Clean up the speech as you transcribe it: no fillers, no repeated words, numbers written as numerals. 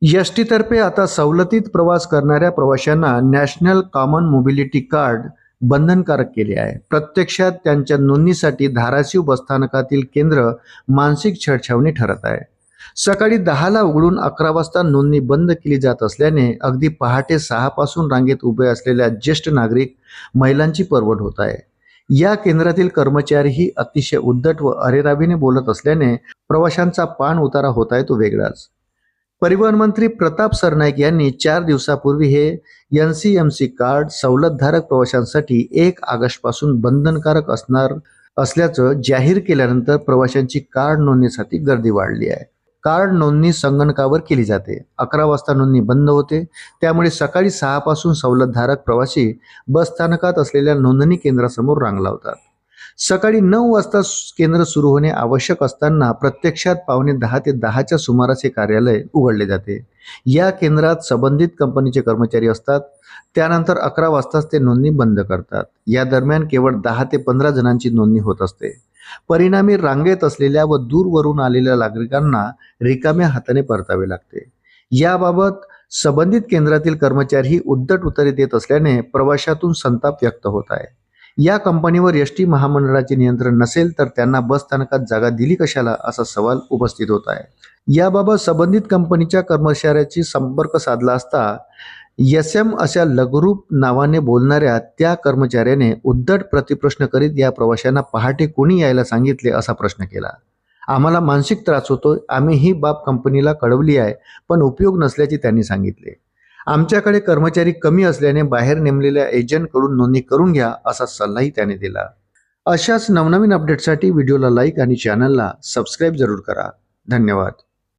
ST. तर्फे आता सवलतीत प्रवास करणाऱ्या प्रवाशांना नॅशनल कॉमन मोबिलिटी कार्ड बंधनकारक केले आहे. प्रत्यक्षात त्यांच्या नोंदणीसाठी धाराशिव बसस्थानकातील केंद्र मानसिक छळछावणी ठरत आहे. सकाळी 10ला उघडून 11 वाजता नोंदणी बंद केली जात असल्याने अगदी पहाटे 6 पासून रांगेत उभे असलेल्या ज्येष्ठ नागरिक महिलांची परवड होत आहे. या केंद्रातील कर्मचारीही अतिशय उद्धट व अरेरावीने बोलत असल्याने प्रवाशांचा पाण उतारा होत आहे तो वेगळाच. परिवहन मंत्री प्रताप सरनाईक यांनी 4 दिवसापूर्वी हे NCMC कार्ड सवलतधारक प्रवाशांसाठी 1 ऑगस्टपासून बंधनकारक असणार असल्याचं जाहीर केल्यानंतर प्रवाशांची कार्ड नोंदणीसाठी गर्दी वाढली आहे. कार्ड नोंदणी संगणकावर केली जाते. 11 वाजता नोंदणी बंद होते. त्यामुळे सकाळी 6 पासून सवलतधारक प्रवासी बसस्थानकात असलेल्या नोंदणी केंद्रासमोर रांग लावतात. सकाळी 9 वाजता केंद्र सुरू होणे आवश्यक असताना प्रत्यक्षात 9:45 ते 10च्या सुमारास हे कार्यालय उघडले जाते. या केंद्रात संबंधित कंपनीचे कर्मचारी असतात. त्यानंतर 11 वाजताच ते नोंदणी बंद करतात. या दरम्यान केवळ 10 ते 15 जणांची नोंदणी होत असते. परिणामी रांगेत असलेल्या व दूरवरून आलेल्या नागरिकांना रिकाम्या हाताने परतावे लागते. याबाबत संबंधित केंद्रातील कर्मचारीही उद्धट उत्तरे देत असल्याने प्रवाशातून संताप व्यक्त होत आहे. या कंपनीवर एस.टी. महामंडळाचे नियंत्रण नसेल तर त्यांना बसस्थानकात जागा दिली कशाला असा सवाल उपस्थित होत आहे. याबाबत संबंधित कंपनीच्या कर्मचाऱ्याची संपर्क साधला असता SM अशा लघुरूप नावाने बोलणाऱ्या त्या कर्मचाऱ्याने उद्धट प्रतिप्रश्न करीत या प्रवाशांना पहाटे कोणी यायला सांगितले असा प्रश्न केला. आम्हाला मानसिक त्रास होतोय, आम्ही ही बाब कंपनीला कळवली आहे पण उपयोग नसल्याचे त्यांनी सांगितले. आमच्याकडे कर्मचारी कमी असल्याने बाहेर नेमलेल्या एजंटकडून नोंदणी करून घ्या असा सल्लाही त्याने दिला. अशाच नवनवीन अपडेटसाठी व्हिडिओला लाईक आणि चॅनलला सबस्क्राईब जरूर करा. धन्यवाद.